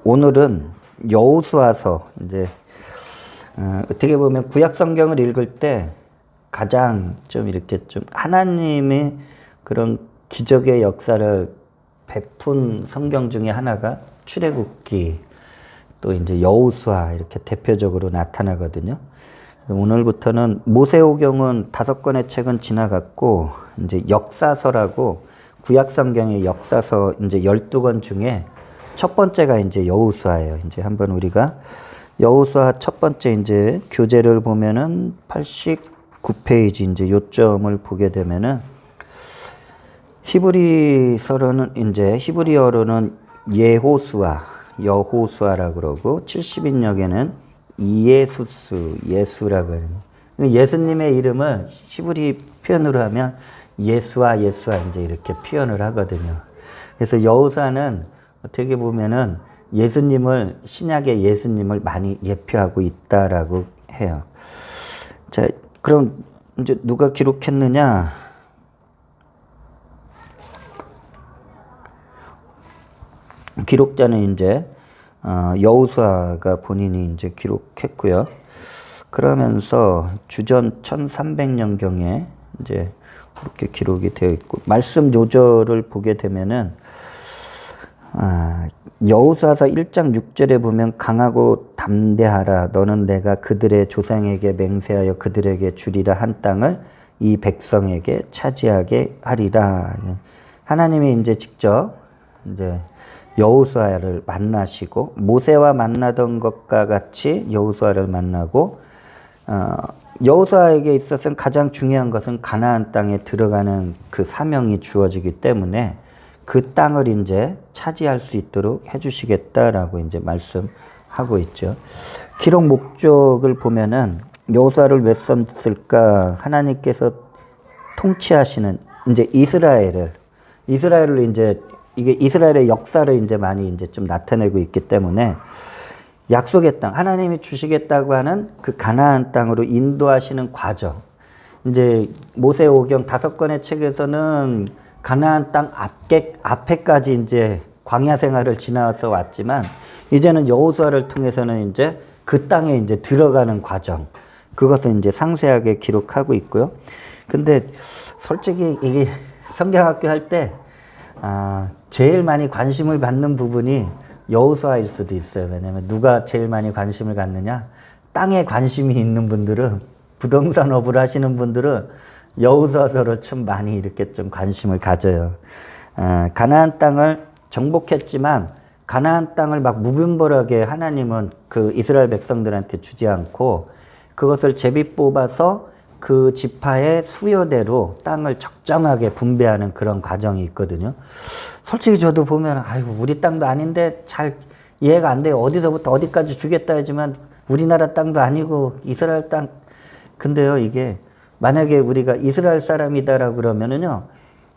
오늘은 여호수아서 이제 어떻게 보면 구약 성경을 읽을 때 가장 좀 이렇게 좀 하나님의 그런 기적의 역사를 베푼 성경 중에 하나가 출애굽기 또 이제 여호수아 이렇게 대표적으로 나타나거든요. 오늘부터는 모세오경은 5권의 책은 지나갔고 이제 역사서라고 구약 성경의 역사서 이제 12권 중에 첫 번째가 이제 여호수아예요. 이제 한번 우리가 여호수아 첫 번째 이제 교재를 보면은 89페이지 이제 요점을 보게 되면은 히브리서로는 이제 히브리어로는 여호수아라고 그러고 70인역에는 예수라고 해요. 예수님의 이름을 히브리 표현으로 하면 예수아 이제 이렇게 표현을 하거든요. 그래서 여호수아는 어떻게 보면은 예수님을 신약의 예수님을 많이 예표하고 있다라고 해요. 자, 그럼 이제 누가 기록했느냐? 기록자는 이제 여호수아가 본인이 이제 기록했고요. 그러면서 주전 1300년경에 이제 그렇게 기록이 되어 있고 말씀 요절을 보게 되면은 여호수아서 1장 6절에 보면 강하고 담대하라 너는 내가 그들의 조상에게 맹세하여 그들에게 주리라 한 땅을 이 백성에게 차지하게 하리라. 하나님이 이제 직접 이제 여호수아를 만나시고 모세와 만나던 것과 같이 여호수아를 만나고 여호수아에게 있어서는 가장 중요한 것은 가나안 땅에 들어가는 그 사명이 주어지기 때문에 그 땅을 이제 차지할 수 있도록 해주시겠다라고 이제 말씀하고 있죠. 기록 목적을 보면은 여호수아를 왜 썼을까? 하나님께서 통치하시는 이제 이스라엘을 이제 이게 이스라엘의 역사를 이제 많이 이제 좀 나타내고 있기 때문에 약속의 땅, 하나님이 주시겠다고 하는 그 가나안 땅으로 인도하시는 과정. 이제 모세오경 5권의 책에서는 가나안 땅 앞에까지 이제 광야 생활을 지나서 왔지만 이제는 여호수아를 통해서는 이제 그 땅에 이제 들어가는 과정. 그것을 이제 상세하게 기록하고 있고요. 근데 솔직히 이게 성경학교 할 때 제일 많이 관심을 받는 부분이 여호수아일 수도 있어요. 왜냐면 누가 제일 많이 관심을 갖느냐? 땅에 관심이 있는 분들은 부동산업을 하시는 분들은 여호수아서를 좀 많이 이렇게 좀 관심을 가져요. 가나안 땅을 정복했지만 가나안 땅을 막 무분별하게 하나님은 그 이스라엘 백성들한테 주지 않고 그것을 제비 뽑아서 그 지파의 수요대로 땅을 적정하게 분배하는 그런 과정이 있거든요. 솔직히 저도 보면 아이고 우리 땅도 아닌데 잘 이해가 안 돼요. 어디서부터 어디까지 주겠다 하지만 우리나라 땅도 아니고 이스라엘 땅. 근데요 이게 만약에 우리가 이스라엘 사람이다라고 그러면은요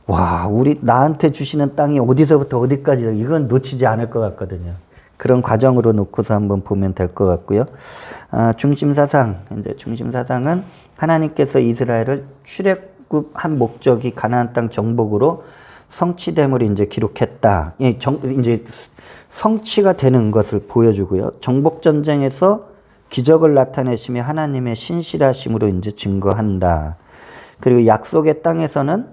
와 나한테 주시는 땅이 어디서부터 어디까지 이건 놓치지 않을 것 같거든요. 그런 과정으로 놓고서 한번 보면 될 것 같고요. 중심사상은 하나님께서 이스라엘을 출애굽한 목적이 가나안 땅 정복으로 성취됨을 이제 기록했다. 이제 성취가 되는 것을 보여주고요. 정복 전쟁에서 기적을 나타내시며 하나님의 신실하심으로 이제 증거한다. 그리고 약속의 땅에서는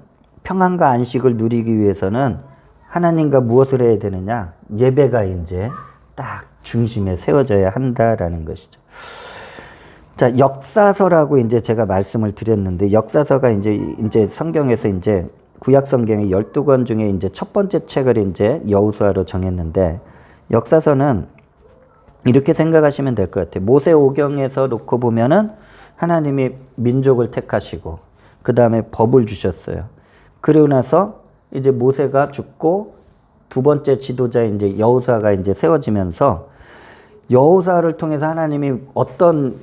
평안과 안식을 누리기 위해서는 하나님과 무엇을 해야 되느냐? 예배가 이제 딱 중심에 세워져야 한다라는 것이죠. 자, 역사서라고 이제 제가 말씀을 드렸는데 역사서가 이제 성경에서 이제 구약 성경의 12권 중에 이제 첫 번째 책을 이제 여호수아로 정했는데 역사서는 이렇게 생각하시면 될 것 같아요. 모세오경에서 놓고 보면은 하나님이 민족을 택하시고 그 다음에 법을 주셨어요. 그러고 나서 이제 모세가 죽고 두 번째 지도자 이제 여호수아가 이제 세워지면서 여호수아를 통해서 하나님이 어떤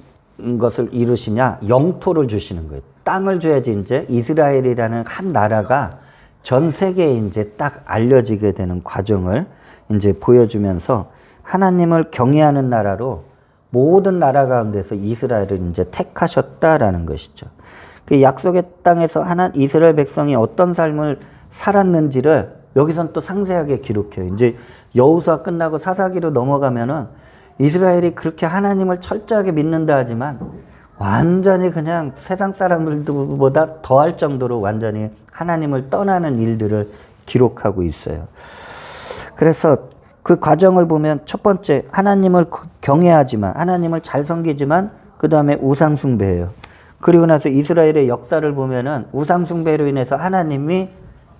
것을 이루시냐? 영토를 주시는 거예요. 땅을 줘야지 이제 이스라엘이라는 한 나라가 전 세계에 이제 딱 알려지게 되는 과정을 이제 보여주면서 하나님을 경외하는 나라로 모든 나라 가운데서 이스라엘을 이제 택하셨다라는 것이죠. 그 약속의 땅에서 이스라엘 백성이 어떤 삶을 살았는지를 여기선 또 상세하게 기록해요. 이제 여호수아 끝나고 사사기로 넘어가면은 이스라엘이 그렇게 하나님을 철저하게 믿는다 하지만 완전히 그냥 세상 사람들보다 더할 정도로 완전히 하나님을 떠나는 일들을 기록하고 있어요. 그래서 그 과정을 보면 첫 번째 하나님을 경외하지만 하나님을 잘 섬기지만 그 다음에 우상 숭배예요. 그리고 나서 이스라엘의 역사를 보면은 우상 숭배로 인해서 하나님이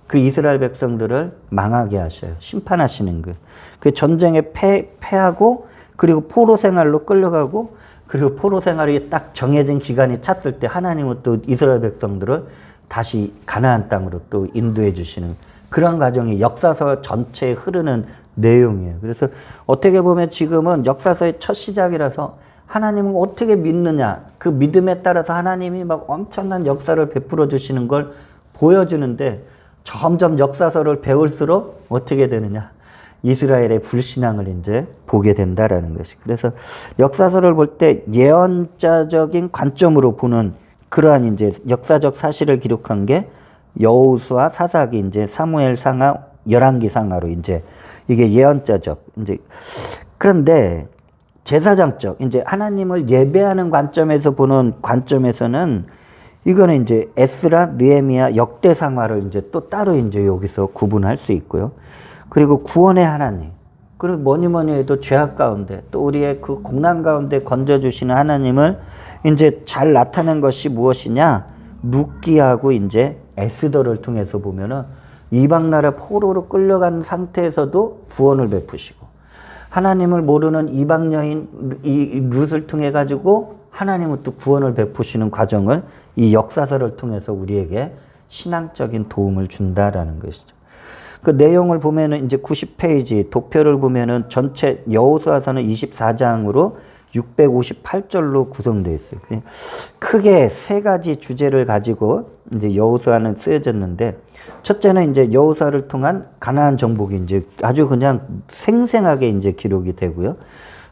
그 이스라엘 백성들을 망하게 하셔요. 심판하시는 거. 그 전쟁에 패하고 그리고 포로 생활로 끌려가고 그리고 포로 생활이 딱 정해진 기간이 찼을 때 하나님은 또 이스라엘 백성들을 다시 가나안 땅으로 또 인도해 주시는 그런 과정이 역사서 전체에 흐르는 내용이에요. 그래서 어떻게 보면 지금은 역사서의 첫 시작이라서 하나님을 어떻게 믿느냐 그 믿음에 따라서 하나님이 막 엄청난 역사를 베풀어 주시는 걸 보여주는데 점점 역사서를 배울수록 어떻게 되느냐 이스라엘의 불신앙을 이제 보게 된다라는 것이. 그래서 역사서를 볼 때 예언자적인 관점으로 보는 그러한 이제 역사적 사실을 기록한 게 여호수아, 사사기, 이제 사무엘 상하, 열왕기 상하로 이제 이게 예언자적 이제. 그런데 제사장적 이제 하나님을 예배하는 관점에서 보는 관점에서는 이거는 이제 에스라, 느헤미야, 역대상하를 이제 또 따로 이제 여기서 구분할 수 있고요. 그리고 구원의 하나님, 그리고 뭐니 해도 죄악 가운데 또 우리의 그 공난 가운데 건져주시는 하나님을 이제 잘 나타낸 것이 무엇이냐? 룻기하고 이제 에스더를 통해서 보면은 이방 나라 포로로 끌려간 상태에서도 구원을 베푸시고 하나님을 모르는 이방 여인 이 룻을 통해 가지고 하나님은 또 구원을 베푸시는 과정을 이 역사서를 통해서 우리에게 신앙적인 도움을 준다라는 것이죠. 그 내용을 보면은 이제 90페이지 도표를 보면은 전체 여호수아서는 24장으로 658절로 구성되어 있어요. 크게 세 가지 주제를 가지고 이제 여호수아는 쓰여졌는데 첫째는 이제 여호수아를 통한 가나안 정복이 이제 아주 그냥 생생하게 이제 기록이 되고요.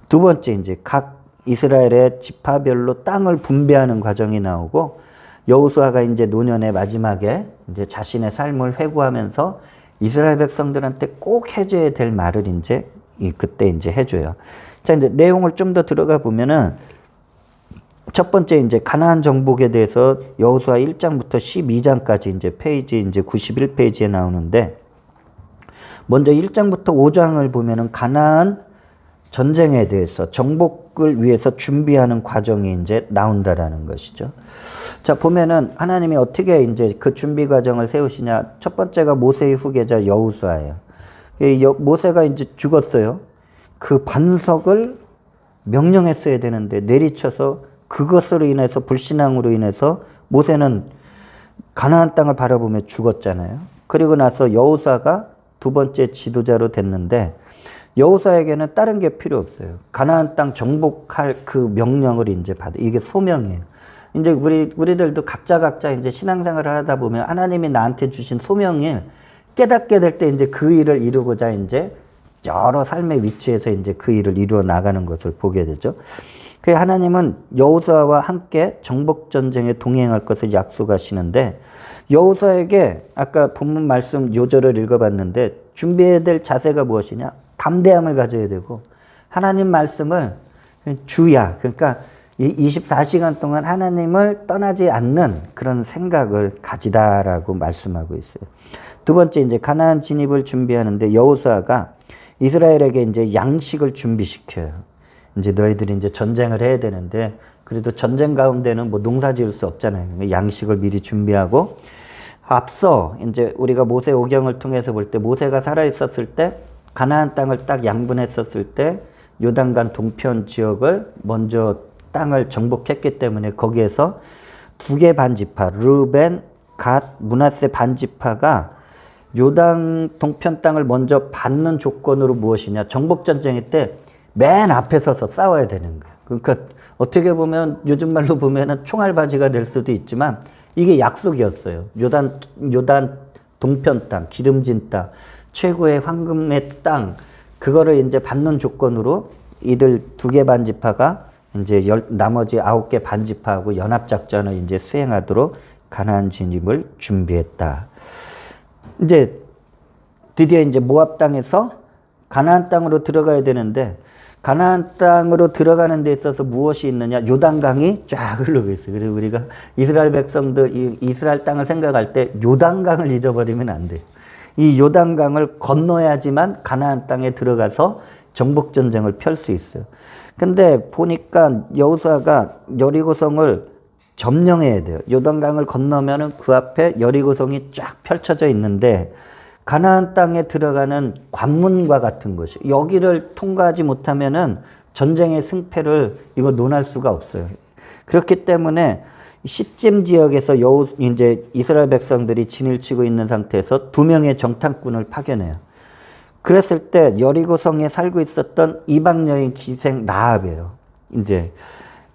두 번째 이제 각 이스라엘의 지파별로 땅을 분배하는 과정이 나오고 여호수아가 이제 노년의 마지막에 이제 자신의 삶을 회고하면서 이스라엘 백성들한테 꼭 해줘야 될 말을 이제 그때 이제 해줘요. 자, 이제 내용을 좀 더 들어가 보면은 첫 번째 이제 가나안 정복에 대해서 여호수아 1장부터 12장까지 이제 페이지 이제 91페이지에 나오는데 먼저 1장부터 5장을 보면은 가나안 전쟁에 대해서 정복을 위해서 준비하는 과정이 이제 나온다라는 것이죠. 자, 보면은 하나님이 어떻게 이제 그 준비 과정을 세우시냐. 첫 번째가 모세의 후계자 여호수아예요. 모세가 이제 죽었어요. 그 반석을 명령했어야 되는데 내리쳐서 그것으로 인해서 불신앙으로 인해서 모세는 가나안 땅을 바라보며 죽었잖아요. 그리고 나서 여호수아가 두 번째 지도자로 됐는데 여호수아에게는 다른 게 필요 없어요. 가나안 땅 정복할 그 명령을 이제 받아. 이게 소명이에요. 이제 우리들도 각자 이제 신앙생활을 하다 보면 하나님이 나한테 주신 소명을 깨닫게 될 때 이제 그 일을 이루고자 이제 여러 삶의 위치에서 이제 그 일을 이루어 나가는 것을 보게 되죠. 그 하나님은 여호수아와 함께 정복 전쟁에 동행할 것을 약속하시는데 여호수아에게 아까 본문 말씀 요절을 읽어봤는데 준비해야 될 자세가 무엇이냐? 담대함을 가져야 되고 하나님 말씀을 주야 그러니까 24시간 동안 하나님을 떠나지 않는 그런 생각을 가지다라고 말씀하고 있어요. 두 번째 이제 가나안 진입을 준비하는데 여호수아가 이스라엘에게 이제 양식을 준비시켜요. 이제 너희들이 이제 전쟁을 해야 되는데 그래도 전쟁 가운데는 뭐 농사 지을 수 없잖아요. 양식을 미리 준비하고 앞서 이제 우리가 모세 오경을 통해서 볼 때 모세가 살아 있었을 때 가나안 땅을 딱 양분했었을 때 요단강 동편 지역을 먼저 땅을 정복했기 때문에 거기에서 두 개 반지파 르벤, 갓, 므낫세 반지파가 요단 동편 땅을 먼저 받는 조건으로 무엇이냐 정복 전쟁일 때 맨 앞에 서서 싸워야 되는 거예요. 그러니까 어떻게 보면 요즘 말로 보면은 총알바지가 될 수도 있지만 이게 약속이었어요. 요단 동편 땅, 기름진 땅, 최고의 황금의 땅, 그거를 이제 받는 조건으로 이들 두 개 반지파가 이제 나머지 9개 반지파하고 연합작전을 이제 수행하도록 가나안 진입을 준비했다. 이제 드디어 이제 모압 땅에서 가나안 땅으로 들어가야 되는데 가나안 땅으로 들어가는 데 있어서 무엇이 있느냐? 요단강이 쫙 흐르고 있어요. 그래서 우리가 이스라엘 백성들 이스라엘 땅을 생각할 때 요단강을 잊어버리면 안 돼요. 이 요단강을 건너야지만 가나안 땅에 들어가서 정복 전쟁을 펼 수 있어요. 근데 보니까 여호수아가 여리고성을 점령해야 돼요. 요단강을 건너면은 그 앞에 여리고성이 쫙 펼쳐져 있는데 가나안 땅에 들어가는 관문과 같은 것이 여기를 통과하지 못하면은 전쟁의 승패를 이거 논할 수가 없어요. 그렇기 때문에 시딤 지역에서 이제 이스라엘 백성들이 진을 치고 있는 상태에서 2명의 정탐꾼을 파견해요. 그랬을 때 여리고성에 살고 있었던 이방 여인 기생 라합이에요. 이제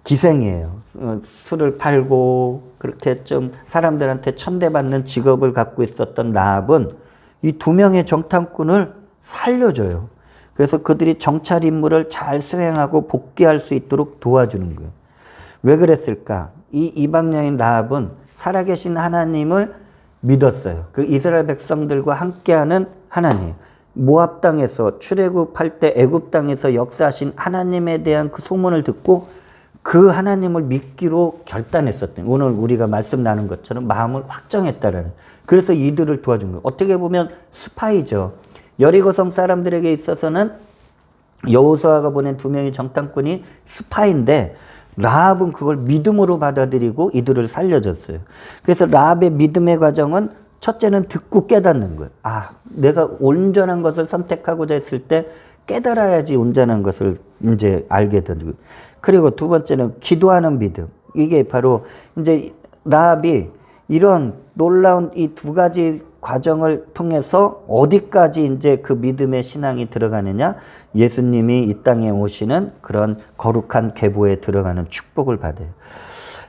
기생이에요. 술을 팔고 그렇게 좀 사람들한테 천대받는 직업을 갖고 있었던 라합은 이 2명의 정탐꾼을 살려줘요. 그래서 그들이 정찰 임무를 잘 수행하고 복귀할 수 있도록 도와주는 거예요. 왜 그랬을까? 이 이방 여인 라합은 살아계신 하나님을 믿었어요. 그 이스라엘 백성들과 함께하는 하나님. 모압 땅에서 출애굽할 때 애굽 땅에서 역사하신 하나님에 대한 그 소문을 듣고 그 하나님을 믿기로 결단했었던, 오늘 우리가 말씀 나눈 것처럼 마음을 확정했다라는. 그래서 이들을 도와준 거예요. 어떻게 보면 스파이죠. 여리고성 사람들에게 있어서는 여호수아가 보낸 2명의 정탐꾼이 스파이인데 라합은 그걸 믿음으로 받아들이고 이들을 살려줬어요. 그래서 라합의 믿음의 과정은 첫째는 듣고 깨닫는 거예요. 아, 내가 온전한 것을 선택하고자 했을 때 깨달아야지 온전한 것을 이제 알게 되는 거예요. 그리고 2번째는 기도하는 믿음. 이게 바로 이제 라합이 이런 놀라운 이 2가지 과정을 통해서 어디까지 이제 그 믿음의 신앙이 들어가느냐? 예수님이 이 땅에 오시는 그런 거룩한 계보에 들어가는 축복을 받아요.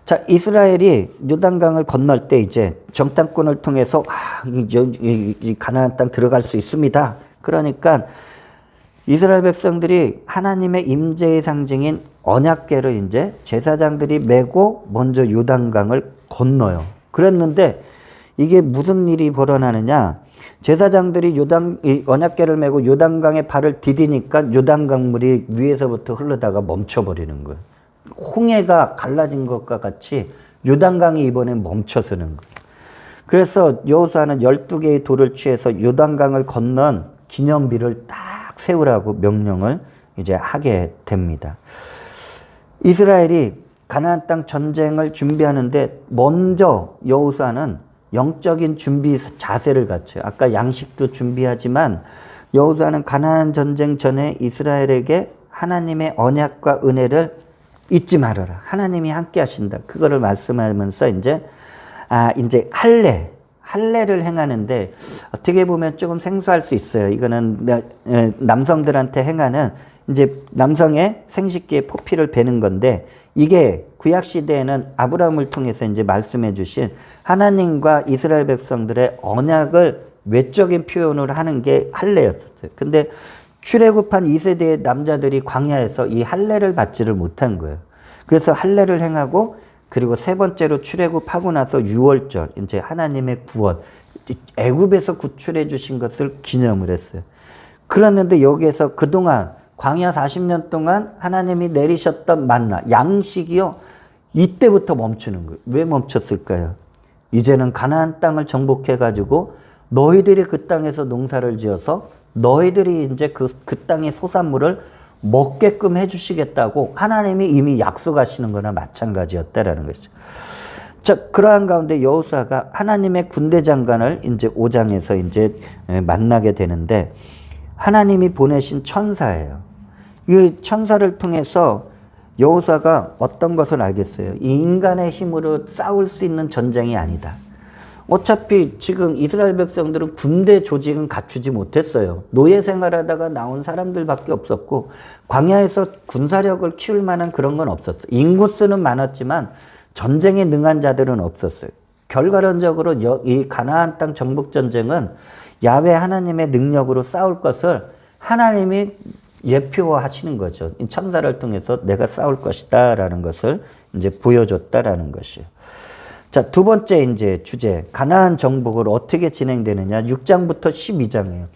자, 이스라엘이 요단강을 건널 때 이제 정탐꾼을 통해서 이 가나안 땅 들어갈 수 있습니다. 그러니까 이스라엘 백성들이 하나님의 임재의 상징인 언약궤를 이제 제사장들이 메고 먼저 요단강을 건너요. 그랬는데 이게 무슨 일이 벌어나느냐? 제사장들이 이 언약궤를 메고 요단강에 발을 디디니까 요단강 물이 위에서부터 흐르다가 멈춰버리는 거예요. 홍해가 갈라진 것과 같이 요단강이 이번엔 멈춰서는 거예요. 그래서 여호수아는 12개의 돌을 취해서 요단강을 건넌 기념비를 딱 세우라고 명령을 이제 하게 됩니다. 이스라엘이 가나안 땅 전쟁을 준비하는데 먼저 여호수아는 영적인 준비 자세를 갖춰요. 아까 양식도 준비하지만 여호수아는 가나안 전쟁 전에 이스라엘에게 하나님의 언약과 은혜를 잊지 말아라. 하나님이 함께 하신다. 그거를 말씀하면서 이제 할례를 행하는데 어떻게 보면 조금 생소할 수 있어요. 이거는 남성들한테 행하는 이제 남성의 생식기에 포피를 베는 건데 이게 구약 시대에는 아브라함을 통해서 이제 말씀해 주신 하나님과 이스라엘 백성들의 언약을 외적인 표현으로 하는 게 할례였었어요. 근데 출애굽한 2세대의 남자들이 광야에서 이 할례를 받지를 못한 거예요. 그래서 할례를 행하고 그리고 3번째로 출애굽하고 나서 유월절, 이제 하나님의 구원, 애굽에서 구출해 주신 것을 기념을 했어요. 그랬는데 여기에서 그동안 광야 40년 동안 하나님이 내리셨던 만나, 양식이요, 이때부터 멈추는 거예요. 왜 멈췄을까요? 이제는 가나안 땅을 정복해가지고 너희들이 그 땅에서 농사를 지어서 너희들이 이제 그 땅의 소산물을 먹게끔 해주시겠다고 하나님이 이미 약속하시는 거나 마찬가지였다라는 것이죠. 자, 그러한 가운데 여호수아가 하나님의 군대 장관을 이제 5장에서 이제 만나게 되는데 하나님이 보내신 천사예요. 이 천사를 통해서 여호수아가 어떤 것을 알겠어요? 이 인간의 힘으로 싸울 수 있는 전쟁이 아니다. 어차피 지금 이스라엘 백성들은 군대 조직은 갖추지 못했어요. 노예 생활하다가 나온 사람들밖에 없었고 광야에서 군사력을 키울 만한 그런 건 없었어요. 인구수는 많았지만 전쟁에 능한 자들은 없었어요. 결과론적으로 이 가나안 땅 정복 전쟁은 야훼 하나님의 능력으로 싸울 것을 하나님이 예표하시는 거죠. 천사를 통해서 내가 싸울 것이다 라는 것을 이제 보여줬다라는 것이에요. 자, 두 번째 이제 주제, 가나안 정복을 어떻게 진행되느냐. 6장부터 12장이에요.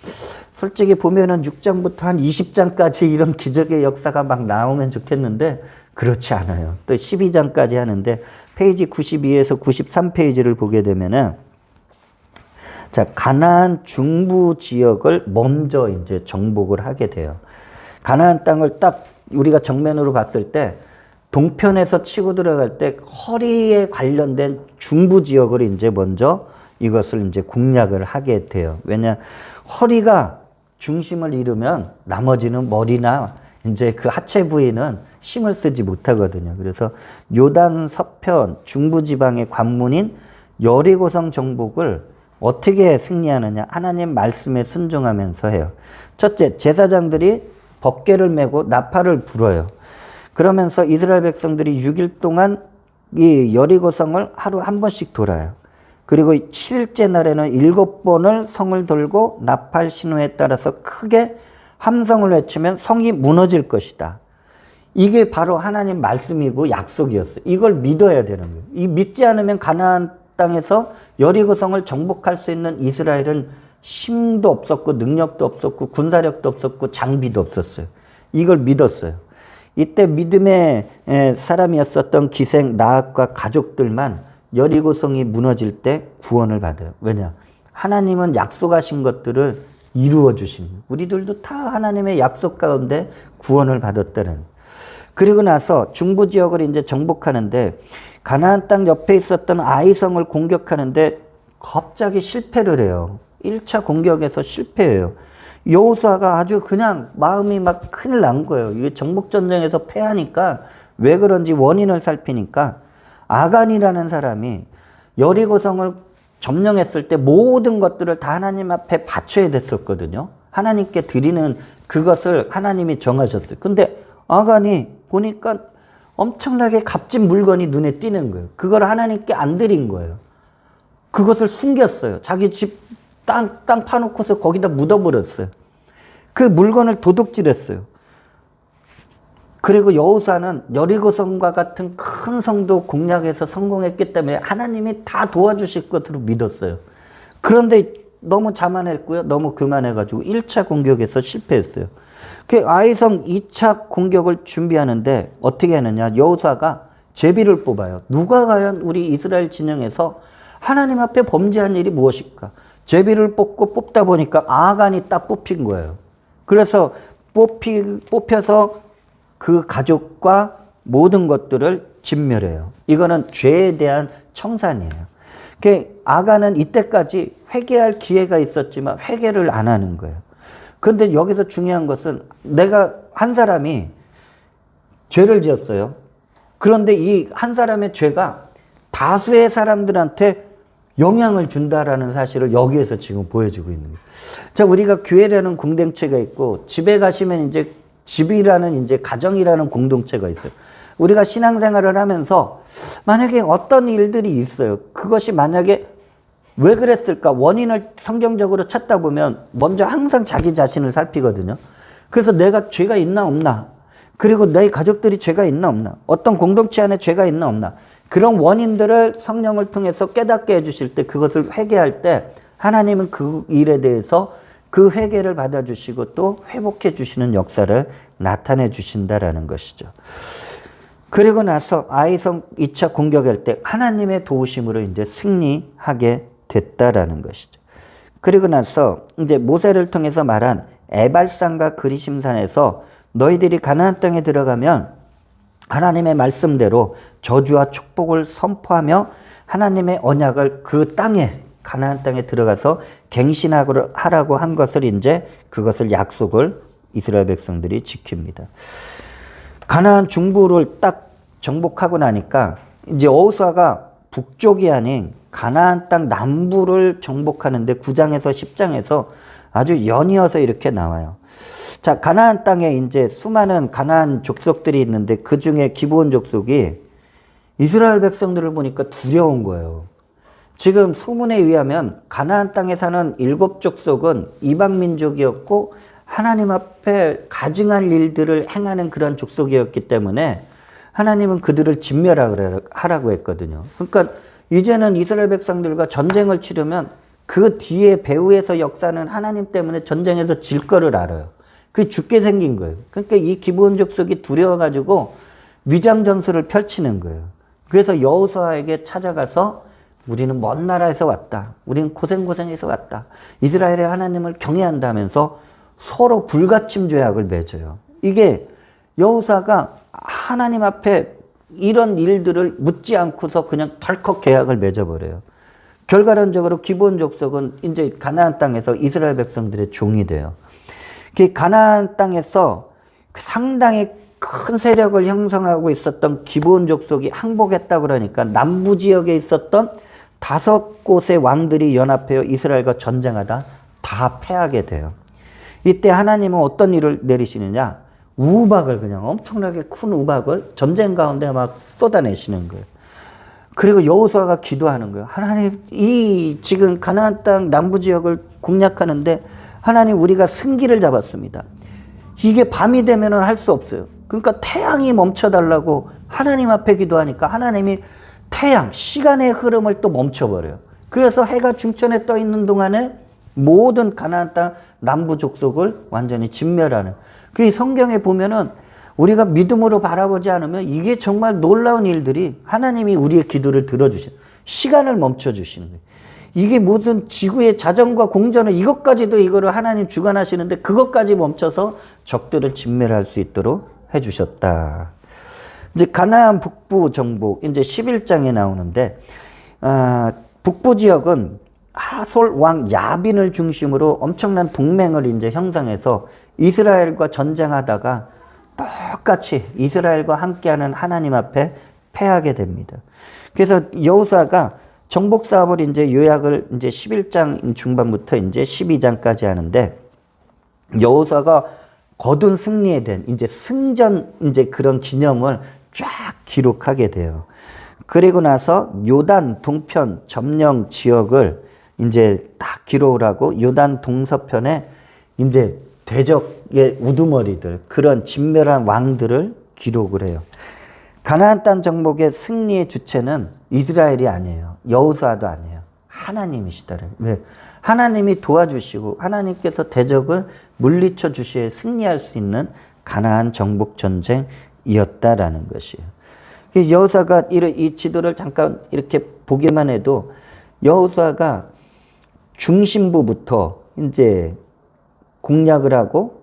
솔직히 보면은 6장부터 한 20장까지 이런 기적의 역사가 막 나오면 좋겠는데 그렇지 않아요. 또 12장까지 하는데 페이지 92에서 93페이지를 보게 되면은 자, 가나안 중부 지역을 먼저 이제 정복을 하게 돼요. 가나안 땅을 딱 우리가 정면으로 봤을 때 동편에서 치고 들어갈 때 허리에 관련된 중부 지역을 이제 먼저 이것을 이제 공략을 하게 돼요. 왜냐, 허리가 중심을 잃으면 나머지는 머리나 이제 그 하체 부위는 힘을 쓰지 못하거든요. 그래서 요단 서편 중부 지방의 관문인 여리고성 정복을 어떻게 승리하느냐? 하나님 말씀에 순종하면서 해요. 첫째, 제사장들이 법궤를 메고 나팔을 불어요. 그러면서 이스라엘 백성들이 6일 동안 이 여리고성을 하루 한 번씩 돌아요. 그리고 7일째 날에는 7번을 성을 돌고 나팔 신호에 따라서 크게 함성을 외치면 성이 무너질 것이다. 이게 바로 하나님 말씀이고 약속이었어요. 이걸 믿어야 되는 거예요. 이 믿지 않으면 가나안 땅에서 여리고성을 정복할 수 있는 이스라엘은 힘도 없었고 능력도 없었고 군사력도 없었고 장비도 없었어요. 이걸 믿었어요. 이때 믿음의 사람이었었던 기생 나앗과 가족들만 여리고성이 무너질 때 구원을 받아요. 왜냐? 하나님은 약속하신 것들을 이루어 주신 거예요. 우리들도 다 하나님의 약속 가운데 구원을 받았다는. 그리고 나서 중부 지역을 이제 정복하는데 가나안 땅 옆에 있었던 아이성을 공격하는데 갑자기 실패를 해요. 1차 공격에서 실패해요. 여호수아가 아주 그냥 마음이 막 큰일 난 거예요. 이게 정복전쟁에서 패하니까 왜 그런지 원인을 살피니까 아간이라는 사람이 여리고성을 점령했을 때 모든 것들을 다 하나님 앞에 바쳐야 됐었거든요. 하나님께 드리는 그것을 하나님이 정하셨어요. 근데 아간이 보니까 엄청나게 값진 물건이 눈에 띄는 거예요. 그걸 하나님께 안 드린 거예요. 그것을 숨겼어요. 자기 집 땅 파놓고서 거기다 묻어버렸어요. 그 물건을 도둑질했어요. 그리고 여호수아는 여리고성과 같은 큰 성도 공략해서 성공했기 때문에 하나님이 다 도와주실 것으로 믿었어요. 그런데 너무 자만했고요. 너무 교만해가지고 1차 공격에서 실패했어요. 그 아이성 2차 공격을 준비하는데 어떻게 하느냐. 여호수아가 제비를 뽑아요. 누가 과연 우리 이스라엘 진영에서 하나님 앞에 범죄한 일이 무엇일까? 제비를 뽑다 보니까 아간이 딱 뽑힌 거예요. 그래서 뽑혀서 그 가족과 모든 것들을 진멸해요. 이거는 죄에 대한 청산이에요. 아간은 이때까지 회개할 기회가 있었지만 회개를 안 하는 거예요. 그런데 여기서 중요한 것은 내가 한 사람이 죄를 지었어요. 그런데 이 한 사람의 죄가 다수의 사람들한테 영향을 준다라는 사실을 여기에서 지금 보여주고 있는 거예요. 자, 우리가 교회라는 공동체가 있고 집에 가시면 이제 집이라는 이제 가정이라는 공동체가 있어요. 우리가 신앙생활을 하면서 만약에 어떤 일들이 있어요. 그것이 만약에 왜 그랬을까? 원인을 성경적으로 찾다 보면 먼저 항상 자기 자신을 살피거든요. 그래서 내가 죄가 있나 없나? 그리고 내 가족들이 죄가 있나 없나? 어떤 공동체 안에 죄가 있나 없나? 그런 원인들을 성령을 통해서 깨닫게 해주실 때 그것을 회개할 때 하나님은 그 일에 대해서 그 회개를 받아주시고 또 회복해 주시는 역사를 나타내 주신다라는 것이죠. 그리고 나서 아이성 2차 공격할 때 하나님의 도우심으로 이제 승리하게 됐다라는 것이죠. 그리고 나서 이제 모세를 통해서 말한 에발산과 그리심산에서 너희들이 가나안 땅에 들어가면 하나님의 말씀대로 저주와 축복을 선포하며 하나님의 언약을 그 땅에 가나안 땅에 들어가서 갱신하라고 한 것을 이제 그것을 약속을 이스라엘 백성들이 지킵니다. 가나안 중부를 딱 정복하고 나니까 이제 여호수아가 북쪽이 아닌 가나안 땅 남부를 정복하는데 9장에서 10장에서 아주 연이어서 이렇게 나와요. 자, 가나안 땅에 이제 수많은 가나안 족속들이 있는데 그 중에 기브온 족속이 이스라엘 백성들을 보니까 두려운 거예요. 지금 소문에 의하면 가나안 땅에 사는 7족속은 이방 민족이었고 하나님 앞에 가증할 일들을 행하는 그런 족속이었기 때문에 하나님은 그들을 진멸하라고 했거든요. 그러니까 이제는 이스라엘 백성들과 전쟁을 치르면 그 뒤에 배후에서 역사는 하나님 때문에 전쟁에서 질 거를 알아요. 그게 죽게 생긴 거예요. 그러니까 이 기브온 족속이 두려워가지고 위장 전술을 펼치는 거예요. 그래서 여호수아에게 찾아가서 우리는 먼 나라에서 왔다. 우리는 고생고생해서 왔다. 이스라엘의 하나님을 경외한다면서 서로 불가침 죄약을 맺어요. 이게 여호수아가 하나님 앞에 이런 일들을 묻지 않고서 그냥 덜컥 계약을 맺어버려요. 결과론적으로 기브온 족속은 이제 가나안 땅에서 이스라엘 백성들의 종이 돼요. 그 가나안 땅에서 상당히 큰 세력을 형성하고 있었던 기브온 족속이 항복했다 그러니까 남부 지역에 있었던 5곳의 왕들이 연합하여 이스라엘과 전쟁하다 다 패하게 돼요. 이때 하나님은 어떤 일을 내리시느냐? 우박을 그냥 엄청나게 큰 우박을 전쟁 가운데 막 쏟아내시는 거예요. 그리고 여호수아가 기도하는 거예요. 하나님, 이 지금 가나안 땅 남부 지역을 공략하는데 하나님 우리가 승기를 잡았습니다. 이게 밤이 되면은 할 수 없어요. 그러니까 태양이 멈춰달라고 하나님 앞에 기도하니까 하나님이 태양, 시간의 흐름을 또 멈춰버려요. 그래서 해가 중천에 떠 있는 동안에 모든 가나안 땅 남부 족속을 완전히 진멸하는. 그 성경에 보면은 우리가 믿음으로 바라보지 않으면 이게 정말 놀라운 일들이 하나님이 우리의 기도를 들어주시는, 시간을 멈춰주시는 거예요. 이게 무슨 지구의 자전과 공전을 이것까지도 이거를 하나님 주관하시는데 그것까지 멈춰서 적들을 진멸할 수 있도록 해주셨다. 이제 가나안 북부 정복 이제 11장에 나오는데 북부 지역은 하솔 왕 야빈을 중심으로 엄청난 동맹을 이제 형성해서 이스라엘과 전쟁하다가 똑같이 이스라엘과 함께하는 하나님 앞에 패하게 됩니다. 그래서 여호수아가 정복 사업을 이제 요약을 이제 11장 중반부터 이제 12장까지 하는데 여호수아가 거둔 승리에 대한 이제 승전 이제 그런 기념을 쫙 기록하게 돼요. 그리고 나서 요단 동편 점령 지역을 이제 딱 기록을 하고 요단 동서편에 이제 대적의 우두머리들 그런 진멸한 왕들을 기록을 해요. 가나안 땅 정복의 승리의 주체는 이스라엘이 아니에요. 여호수아도 아니에요. 하나님이시더래요. 왜? 하나님이 도와주시고 하나님께서 대적을 물리쳐 주시에 승리할 수 있는 가나안 정복 전쟁이었다라는 것이에요. 여호수아가 이 지도를 잠깐 이렇게 보기만 해도 여호수아가 중심부부터 이제 공략을 하고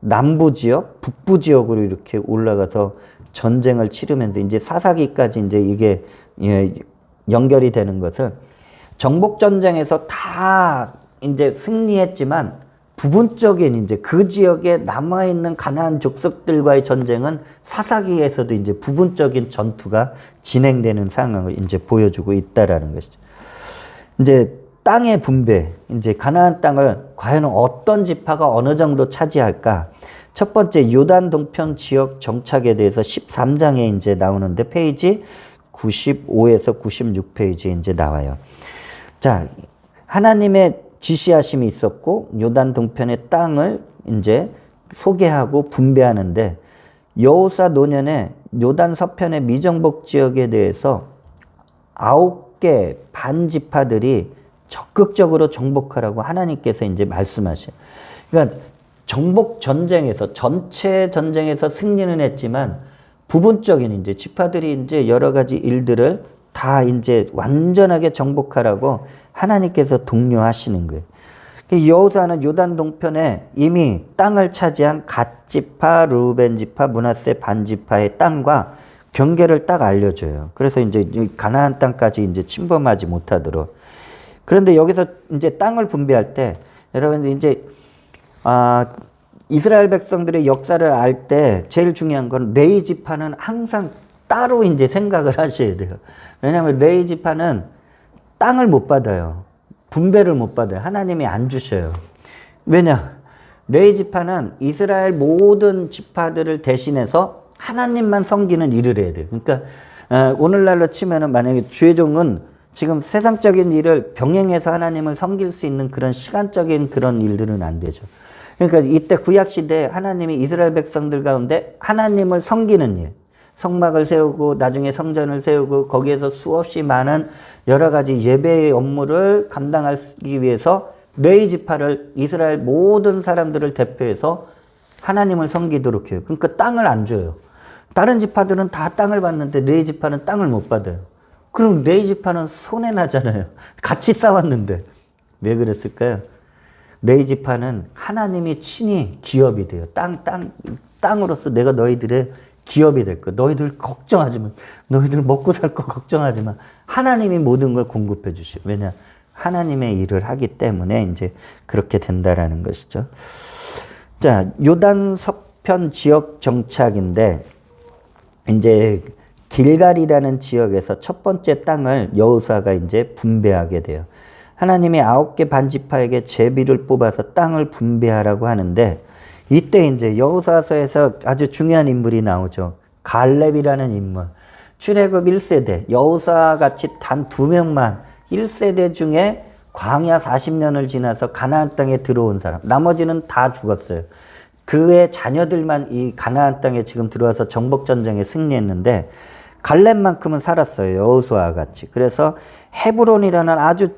남부 지역, 북부 지역으로 이렇게 올라가서 전쟁을 치르면서 이제 사사기까지 이제 이게 연결이 되는 것은 정복 전쟁에서 다 이제 승리했지만 부분적인 이제 그 지역에 남아있는 가나안 족속들과의 전쟁은 사사기에서도 이제 부분적인 전투가 진행되는 상황을 이제 보여주고 있다라는 것이죠. 이제 땅의 분배, 이제 가나안 땅을 과연 어떤 지파가 어느 정도 차지할까? 첫 번째 요단 동편 지역 정착에 대해서 13장에 이제 나오는데 페이지 95에서 96페이지에 이제 나와요. 자, 하나님의 지시하심이 있었고 요단 동편의 땅을 이제 소개하고 분배하는데 여호수아 노년에 요단 서편의 미정복 지역에 대해서 9개 반지파들이 적극적으로 정복하라고 하나님께서 이제 말씀하셔요. 그러니까 정복 전쟁에서 전체 전쟁에서 승리는 했지만 부분적인 이제 지파들이 이제 여러 가지 일들을 다 이제 완전하게 정복하라고 하나님께서 독려하시는 거예요. 여호수아는 요단 동편에 이미 땅을 차지한 갓 지파, 루벤 지파, 므낫세 반 지파의 땅과 경계를 딱 알려줘요. 그래서 이제 가나안 땅까지 이제 침범하지 못하도록. 그런데 여기서 이제 땅을 분배할 때 여러분들 이제 이스라엘 백성들의 역사를 알 때 제일 중요한 건 레위 지파는 항상 따로 이제 생각을 하셔야 돼요. 왜냐하면 레위 지파는 땅을 못 받아요. 분배를 못 받아요. 하나님이 안 주셔요. 왜냐? 레위 지파는 이스라엘 모든 지파들을 대신해서 하나님만 섬기는 일을 해야 돼요. 그러니까 오늘날로 치면은 만약에 주의종은 지금 세상적인 일을 병행해서 하나님을 섬길 수 있는 그런 시간적인 그런 일들은 안 되죠. 그러니까 이때 구약시대에 하나님이 이스라엘 백성들 가운데 하나님을 섬기는 일, 성막을 세우고 나중에 성전을 세우고 거기에서 수없이 많은 여러 가지 예배의 업무를 감당하기 위해서 레위 지파를 이스라엘 모든 사람들을 대표해서 하나님을 섬기도록 해요. 그러니까 땅을 안 줘요. 다른 지파들은 다 땅을 받는데 레위 지파는 땅을 못 받아요. 그럼 레위 지파는 손해 나잖아요. 같이 싸웠는데. 왜 그랬을까요? 레위 지파는 하나님이 친히 기업이 돼요. 땅으로서 내가 너희들의 기업이 될 거야. 너희들 걱정하지 마. 너희들 먹고 살 거 걱정하지 마. 하나님이 모든 걸 공급해 주시오. 왜냐? 하나님의 일을 하기 때문에 이제 그렇게 된다라는 것이죠. 자, 요단 서편 지역 정착인데 이제 길갈이라는 지역에서 첫 번째 땅을 여호수아가 이제 분배하게 돼요. 하나님이 9개 반지파에게 제비를 뽑아서 땅을 분배하라고 하는데 이때 이제 여호수아서에서 아주 중요한 인물이 나오죠. 갈렙이라는 인물. 출애굽 1세대, 여호수아 같이 단 2명만 1세대 중에 광야 40년을 지나서 가나안 땅에 들어온 사람. 나머지는 다 죽었어요. 그의 자녀들만 이 가나안 땅에 지금 들어와서 정복전쟁에 승리했는데 갈렙만큼은 살았어요. 여호수아 같이. 그래서 헤브론이라는 아주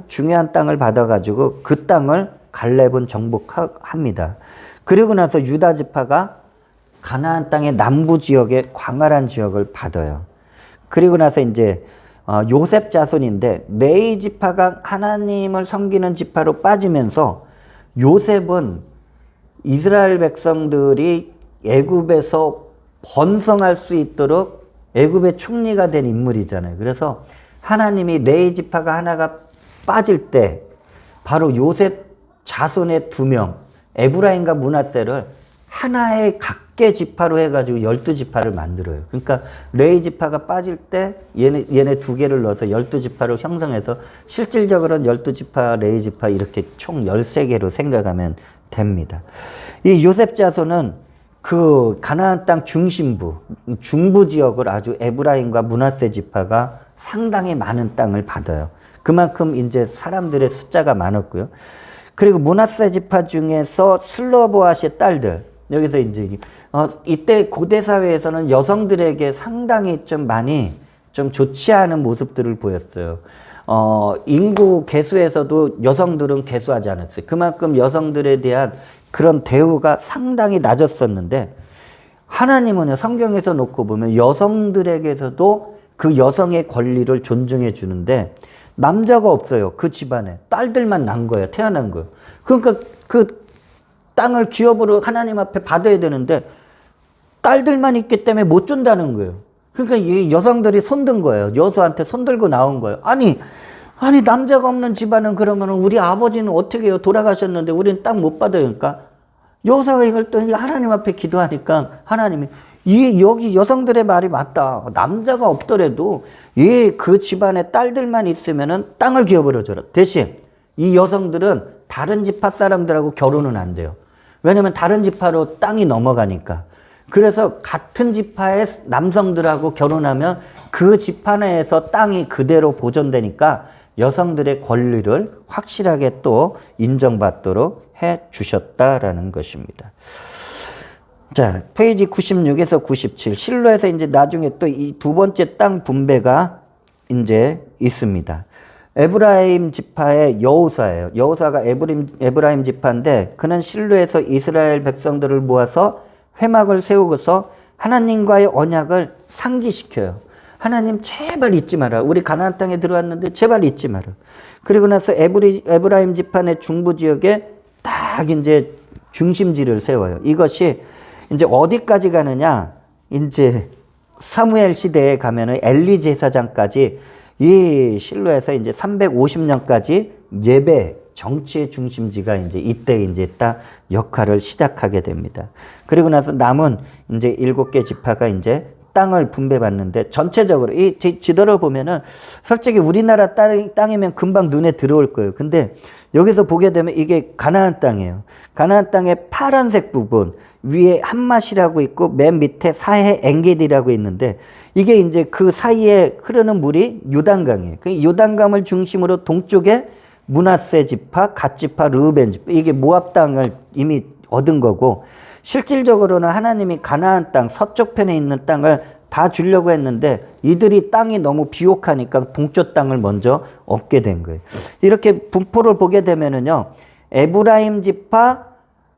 중요한 땅을 받아가지고 그 땅을 갈렙은 정복합니다. 그리고 나서 유다 지파가 가나안 땅의 남부 지역의 광활한 지역을 받아요. 그리고 나서 이제 요셉 자손인데 레위 지파가 하나님을 섬기는 지파로 빠지면서 요셉은 이스라엘 백성들이 애굽에서 번성할 수 있도록 애굽의 총리가 된 인물이잖아요. 그래서 하나님이 레위 지파가 하나가 빠질 때 바로 요셉 자손의 2명 에브라임과 므낫세를 하나의 각계 지파로 해가지고 12지파를 만들어요. 그러니까 레위 지파가 빠질 때 얘네 2개를 넣어서 12지파로 형성해서 실질적으로는 12지파, 레위 지파 이렇게 총 13개로 생각하면 됩니다. 이 요셉 자손은 그 가나안 땅 중심부, 중부 지역을 아주 에브라임과 므낫세 지파가 상당히 많은 땅을 받아요. 그만큼 이제 사람들의 숫자가 많았고요. 그리고 므낫세 지파 중에서 슬로보앗의 딸들, 여기서 이제 이때 고대 사회에서는 여성들에게 상당히 좀 많이 좀 좋지 않은 모습들을 보였어요. 인구 개수에서도 여성들은 개수하지 않았어요. 그만큼 여성들에 대한 그런 대우가 상당히 낮았었는데 하나님은 성경에서 놓고 보면 여성들에게서도 그 여성의 권리를 존중해 주는데 남자가 없어요. 그 집안에. 딸들만 난 거예요. 태어난 거예요. 그러니까 그 땅을 기업으로 하나님 앞에 받아야 되는데 딸들만 있기 때문에 못 준다는 거예요. 그러니까 이 여성들이 손든 거예요. 여수한테 손들고 나온 거예요. 아니 남자가 없는 집안은 그러면 우리 아버지는 어떻게 해요? 돌아가셨는데 우리는 땅 못 받아요. 그러니까 여호수아가 이걸 또 하나님 앞에 기도하니까 하나님이 여기 여성들의 말이 맞다. 남자가 없더라도 그 집안에 딸들만 있으면은 땅을 기업으로 줘라. 대신 이 여성들은 다른 지파 사람들하고 결혼은 안 돼요. 왜냐면 다른 지파로 땅이 넘어가니까. 그래서 같은 지파의 남성들하고 결혼하면 그 지파 내에서 땅이 그대로 보존되니까 여성들의 권리를 확실하게 또 인정받도록 해 주셨다라는 것입니다. 자, 페이지 96에서 97. 실로에서 이제 나중에 또 이 2번째 땅 분배가 이제 있습니다. 에브라임 지파의 여호수아예요. 여호수아가 에브라임 지파인데 그는 실로에서 이스라엘 백성들을 모아서 회막을 세우고서 하나님과의 언약을 상기시켜요. 하나님 제발 잊지 마라. 우리 가나안 땅에 들어왔는데 제발 잊지 마라. 그리고 나서 에브라임 지파 내 중부 지역에 딱 이제 중심지를 세워요. 이것이 이제 어디까지 가느냐? 이제 사무엘 시대에 가면은 엘리 제사장까지 이 실로에서 이제 350년까지 예배 정치의 중심지가 이제 이때 이제 딱 역할을 시작하게 됩니다. 그리고 나서 남은 이제 7개 지파가 이제 땅을 분배받는데 전체적으로 이 지도를 보면은 솔직히 우리나라 땅이면 금방 눈에 들어올 거예요. 근데 여기서 보게 되면 이게 가나안 땅이에요. 가나안 땅의 파란색 부분 위에 한맛이라고 있고 맨 밑에 사해 엔게디라고 있는데 이게 이제 그 사이에 흐르는 물이 요단강이에요. 그 요단강을 중심으로 동쪽에 므낫세 지파, 갓 지파, 르우벤 지파 이게 모압 땅을 이미 얻은 거고 실질적으로는 하나님이 가나안 땅 서쪽 편에 있는 땅을 다 주려고 했는데 이들이 땅이 너무 비옥하니까 동쪽 땅을 먼저 얻게 된 거예요. 이렇게 분포를 보게 되면은요, 에브라임 지파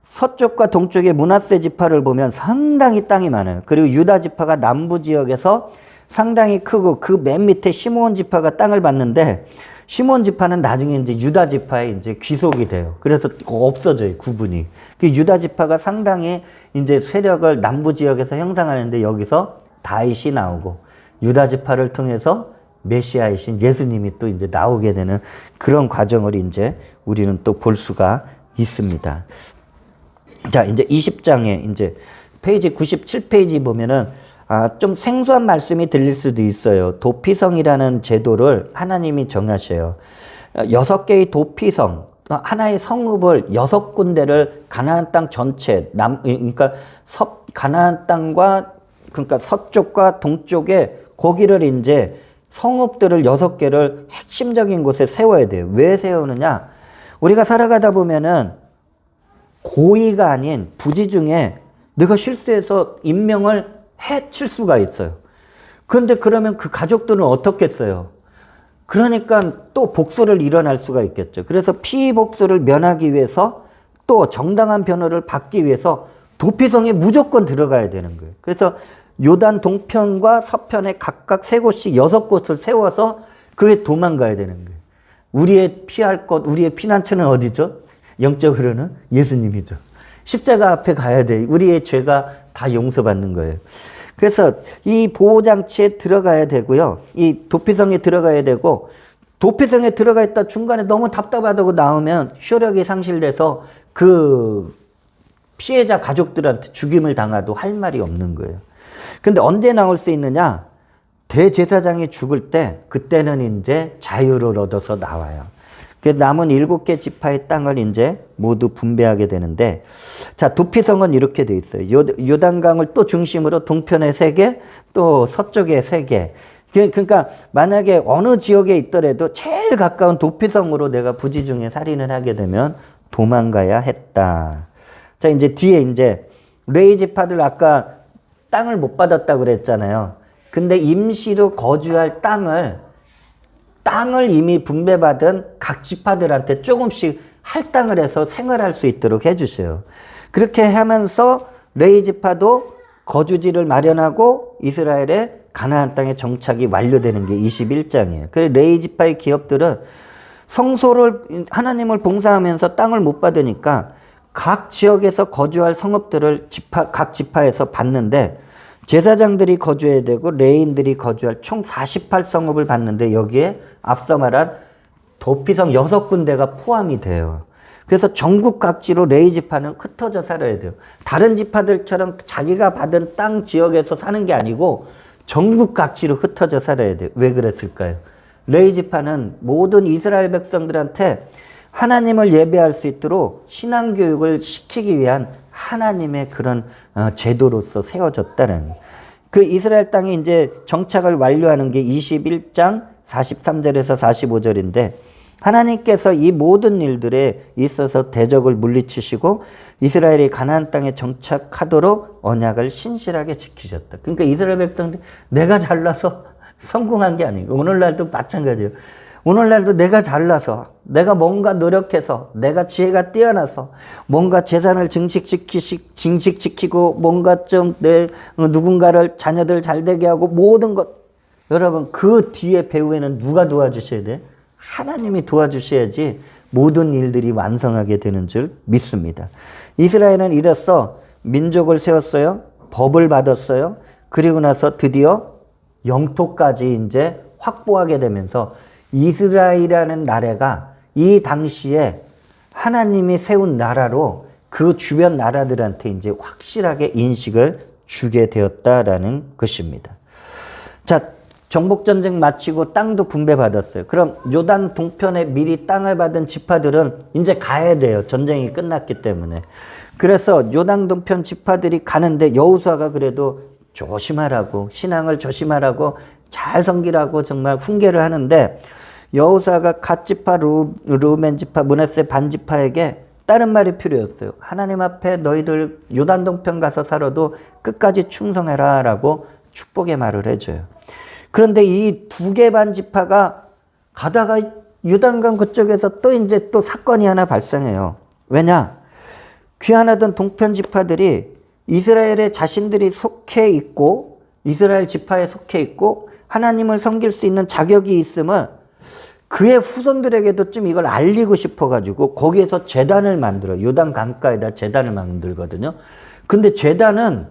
서쪽과 동쪽의 므낫세 지파를 보면 상당히 땅이 많아요. 그리고 유다 지파가 남부 지역에서 상당히 크고 그 맨 밑에 시므온 지파가 땅을 받는데 시므온 지파는 나중에 이제 유다 지파에 이제 귀속이 돼요. 그래서 없어져요, 구분이. 그 유다 지파가 상당히 이제 세력을 남부 지역에서 형성하는데 여기서 다윗이 나오고 유다 지파를 통해서 메시아이신 예수님이 또 이제 나오게 되는 그런 과정을 이제 우리는 또 볼 수가 있습니다. 자, 이제 20장에 이제 페이지 97페이지 보면은 좀 생소한 말씀이 들릴 수도 있어요. 도피성이라는 제도를 하나님이 정하셔요. 6개의 도피성, 하나의 성읍을 6군데를 가나안 땅 전체, 그러니까 가나안 땅과 그러니까 서쪽과 동쪽에 거기를 이제 성읍들을 6개를 핵심적인 곳에 세워야 돼요. 왜 세우느냐? 우리가 살아가다 보면은 고의가 아닌 부지 중에 내가 실수해서 인명을 해칠 수가 있어요. 그런데 그러면 그 가족들은 어떻겠어요? 그러니까 또 복수를 일어날 수가 있겠죠. 그래서 피의 복수를 면하기 위해서 또 정당한 변호를 받기 위해서 도피성에 무조건 들어가야 되는 거예요. 그래서 요단 동편과 서편에 각각 3곳씩 6곳을 세워서 그에 도망가야 되는 거예요. 우리의 피할 것, 우리의 피난처는 어디죠? 영적으로는 예수님이죠. 십자가 앞에 가야 돼. 우리의 죄가 다 용서받는 거예요. 그래서 이 보호장치에 들어가야 되고요. 이 도피성에 들어가야 되고, 도피성에 들어가 있다 중간에 너무 답답하다고 나오면 효력이 상실돼서 그 피해자 가족들한테 죽임을 당해도 할 말이 없는 거예요. 근데 언제 나올 수 있느냐? 대제사장이 죽을 때, 그때는 이제 자유를 얻어서 나와요. 그래서 남은 7개 지파의 땅을 이제 모두 분배하게 되는데, 자, 도피성은 이렇게 돼 있어요. 요단강을 또 중심으로 동편에 3개, 또 서쪽에 3개. 그러니까 만약에 어느 지역에 있더라도 제일 가까운 도피성으로 내가 부지 중에 살인을 하게 되면 도망가야 했다. 자, 이제 뒤에 이제 레위 지파들 아까 땅을 못 받았다고 그랬잖아요. 근데 임시로 거주할 땅을 이미 분배받은 각 지파들한테 조금씩 할당을 해서 생활할 수 있도록 해주셔요. 그렇게 하면서 레위 지파도 거주지를 마련하고 이스라엘의 가나안 땅에 정착이 완료되는 게 21장이에요. 그래서 레위 지파의 기업들은 성소를 하나님을 봉사하면서 땅을 못 받으니까 각 지역에서 거주할 성읍들을 각 지파에서 받는데, 제사장들이 거주해야 되고 레위인들이 거주할 총 48성읍을 받는데 여기에 앞서 말한 도피성 6군데가 포함이 돼요. 그래서 전국 각지로 레위 지파는 흩어져 살아야 돼요. 다른 지파들처럼 자기가 받은 땅 지역에서 사는 게 아니고 전국 각지로 흩어져 살아야 돼요. 왜 그랬을까요? 레위 지파는 모든 이스라엘 백성들한테 하나님을 예배할 수 있도록 신앙교육을 시키기 위한 하나님의 그런 제도로서 세워졌다는, 그 이스라엘 땅에 이제 정착을 완료하는 게 21장 43절에서 45절인데, 하나님께서 이 모든 일들에 있어서 대적을 물리치시고 이스라엘이 가나안 땅에 정착하도록 언약을 신실하게 지키셨다. 그러니까 이스라엘 백성들 내가 잘나서 성공한 게 아니고, 오늘날도 마찬가지예요. 오늘날도 내가 잘나서, 내가 뭔가 노력해서, 내가 지혜가 뛰어나서 뭔가 재산을 증식시키고 뭔가 좀 내 누군가를 자녀들 잘되게 하고 모든 것, 여러분 그 뒤에 배후에는 누가 도와주셔야 돼? 하나님이 도와주셔야지 모든 일들이 완성하게 되는 줄 믿습니다. 이스라엘은 이래서 민족을 세웠어요. 법을 받았어요. 그리고 나서 드디어 영토까지 이제 확보하게 되면서 이스라엘이라는 나라가 이 당시에 하나님이 세운 나라로 그 주변 나라들한테 이제 확실하게 인식을 주게 되었다라는 것입니다. 자, 정복전쟁 마치고 땅도 분배받았어요. 그럼 요단 동편에 미리 땅을 받은 지파들은 이제 가야 돼요. 전쟁이 끝났기 때문에. 그래서 요단 동편 지파들이 가는데 여호수아가 그래도 조심하라고, 신앙을 조심하라고, 잘 섬기라고 정말 훈계를 하는데, 여호수아가 갓 지파, 루벤 지파, 므낫세 반 지파에게 다른 말이 필요했어요. 하나님 앞에 너희들 요단 동편 가서 살아도 끝까지 충성해라 라고 축복의 말을 해줘요. 그런데 이 2개 반 지파가 가다가 요단강 그쪽에서 또 이제 또 사건이 하나 발생해요. 왜냐? 귀환하던 동편 지파들이 이스라엘에 자신들이 속해 있고 이스라엘 지파에 속해 있고 하나님을 섬길 수 있는 자격이 있음을 그의 후손들에게도 좀 이걸 알리고 싶어가지고 거기에서 제단을 만들어요. 요단 강가에다 제단을 만들거든요. 근데 제단은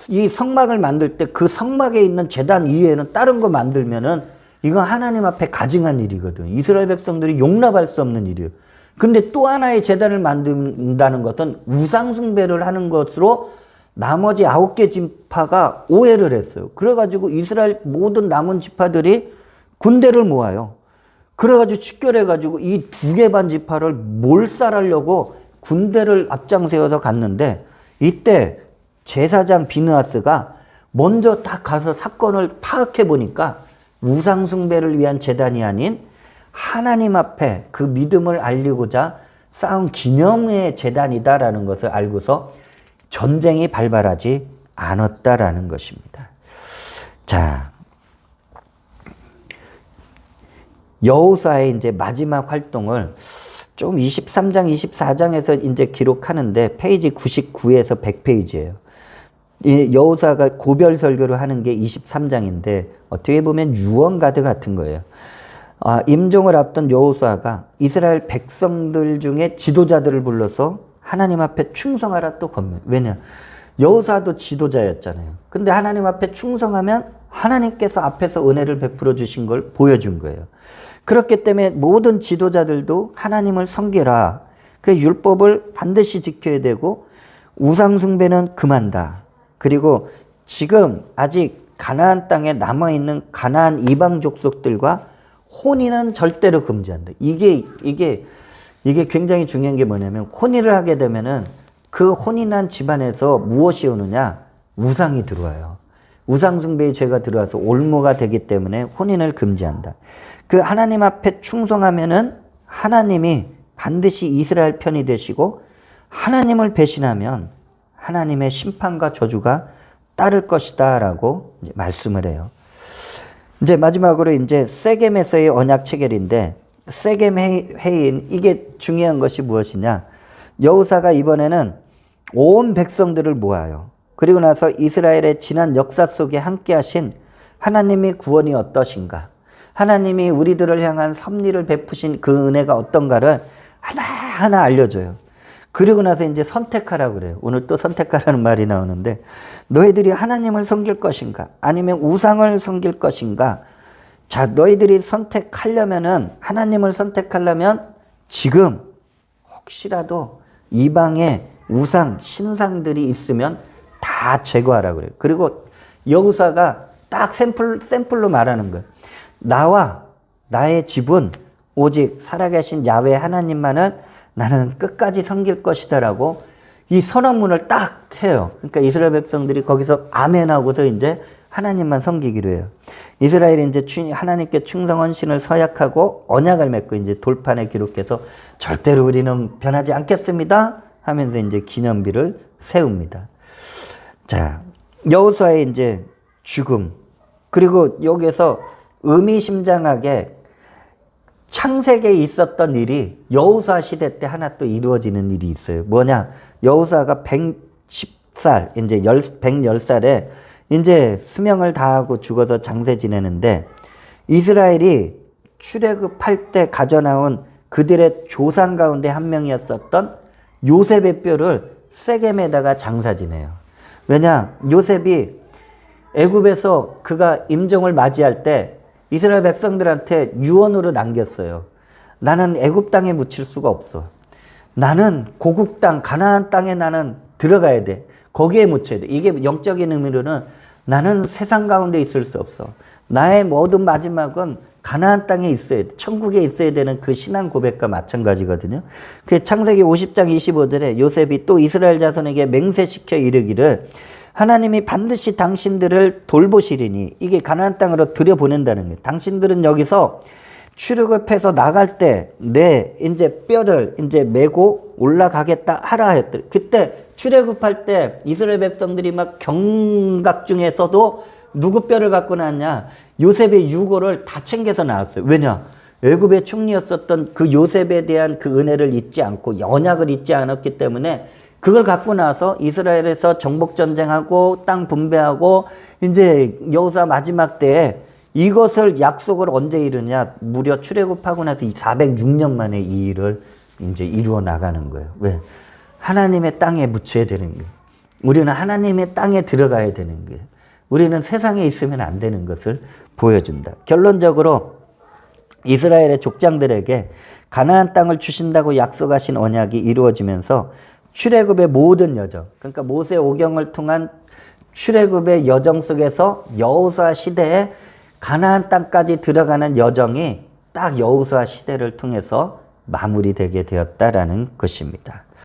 이 성막을 만들 때 그 성막에 있는 제단 이외에는 다른 거 만들면은 이건 하나님 앞에 가증한 일이거든. 이스라엘 백성들이 용납할 수 없는 일이에요. 근데 또 하나의 제단을 만든다는 것은 우상숭배를 하는 것으로 나머지 9개 지파가 오해를 했어요. 그래가지고 이스라엘 모든 남은 지파들이 군대를 모아요. 그래가지고 직결해가지고 이 2개 반 지파를 몰살하려고 군대를 앞장세워서 갔는데 이때 제사장 비느하스가 먼저 딱 가서 사건을 파악해 보니까 우상숭배를 위한 제단이 아닌 하나님 앞에 그 믿음을 알리고자 쌓은 기념의 제단이다라는 것을 알고서 전쟁이 발발하지 않았다라는 것입니다. 자, 여호수아의 이제 마지막 활동을 좀 23장, 24장에서 이제 기록하는데 페이지 99에서 100페이지예요. 이 여호수아가 고별 설교를 하는 게 23장인데 어떻게 보면 유언가드 같은 거예요. 임종을 앞둔 여호수아가 이스라엘 백성들 중에 지도자들을 불러서 하나님 앞에 충성하라 또 권면. 왜냐? 여호수아도 지도자였잖아요. 근데 하나님 앞에 충성하면 하나님께서 앞에서 은혜를 베풀어 주신 걸 보여준 거예요. 그렇기 때문에 모든 지도자들도 하나님을 섬기라. 그 율법을 반드시 지켜야 되고 우상숭배는 금한다. 그리고 지금 아직 가나안 땅에 남아있는 가나안 이방 족속들과 혼인은 절대로 금지한다. 이게 굉장히 중요한 게 뭐냐면 혼인을 하게 되면은 그 혼인한 집안에서 무엇이 오느냐? 우상이 들어와요. 우상숭배의 죄가 들어와서 올무가 되기 때문에 혼인을 금지한다. 그 하나님 앞에 충성하면은 하나님이 반드시 이스라엘 편이 되시고 하나님을 배신하면 하나님의 심판과 저주가 따를 것이다 라고 이제 말씀을 해요. 이제 마지막으로 이제 세겜에서의 언약 체결인데 세겜 회의인 이게 중요한 것이 무엇이냐? 여호사가 이번에는 온 백성들을 모아요. 그리고 나서 이스라엘의 지난 역사 속에 함께 하신 하나님의 구원이 어떠신가? 하나님이 우리들을 향한 섭리를 베푸신 그 은혜가 어떤가를 하나하나 알려줘요. 그리고 나서 이제 선택하라고 그래요. 오늘 또 선택하라는 말이 나오는데 너희들이 하나님을 섬길 것인가? 아니면 우상을 섬길 것인가? 자, 너희들이 선택하려면은 하나님을 선택하려면 지금 혹시라도 이방에 우상, 신상들이 있으면 다 제거하라고 그래요. 그리고 여호수아가 딱 샘플로 말하는 거예요. 나와 나의 집은 오직 살아계신 야훼 하나님만을 나는 끝까지 섬길 것이다라고 이 선언문을 딱 해요. 그러니까 이스라엘 백성들이 거기서 아멘하고서 이제 하나님만 섬기기로 해요. 이스라엘이 이제 하나님께 충성 헌신을 서약하고 언약을 맺고 이제 돌판에 기록해서 절대로 우리는 변하지 않겠습니다 하면서 이제 기념비를 세웁니다. 자, 여호수아의 이제 죽음. 그리고 여기에서 의미심장하게 창세기에 있었던 일이 여호수아 시대 때 하나 또 이루어지는 일이 있어요. 뭐냐? 여호수아가 110살, 이제 110살에 이제 수명을 다하고 죽어서 장세 지내는데 이스라엘이 출애굽할 때 가져나온 그들의 조상 가운데 한 명이었었던 요셉의 뼈를 세겜에다가 장사 지내요. 왜냐? 요셉이 애굽에서 그가 임종을 맞이할 때 이스라엘 백성들한테 유언으로 남겼어요. 나는 애굽 땅에 묻힐 수가 없어. 나는 고국 땅, 가나안 땅에 나는 들어가야 돼. 거기에 묻혀야 돼. 이게 영적인 의미로는 나는 세상 가운데 있을 수 없어. 나의 모든 마지막은 가나안 땅에 있어야 돼. 천국에 있어야 되는 그 신앙 고백과 마찬가지거든요. 그 창세기 50장 25절에 요셉이 또 이스라엘 자손에게 맹세시켜 이르기를 하나님이 반드시 당신들을 돌보시리니 이게 가나안 땅으로 들여보낸다는 거예요. 당신들은 여기서 출애굽해서 나갈 때 내 이제 뼈를 이제 메고 올라가겠다 하라 했더니 그때 출애굽할 때 이스라엘 백성들이 막 경각 중에서도 누구 뼈를 갖고 나왔냐? 요셉의 유고를 다 챙겨서 나왔어요. 왜냐? 애굽의 총리였었던 그 요셉에 대한 그 은혜를 잊지 않고 언약을 잊지 않았기 때문에 그걸 갖고 나서 이스라엘에서 정복 전쟁하고 땅 분배하고 이제 여호수아 마지막 때에 이것을 약속을 언제 이루냐? 무려 출애굽하고 나서 406년 만에 이 일을 이제 이루어 나가는 거예요. 왜? 하나님의 땅에 묻혀야 되는 거예요. 우리는 하나님의 땅에 들어가야 되는 거예요. 우리는 세상에 있으면 안 되는 것을 보여준다. 결론적으로 이스라엘의 족장들에게 가나안 땅을 주신다고 약속하신 언약이 이루어지면서 출애굽의 모든 여정, 그러니까 모세 오경을 통한 출애굽의 여정 속에서 여호수아 시대에 가나안 땅까지 들어가는 여정이 딱 여호수아 시대를 통해서 마무리되게 되었다라는 것입니다.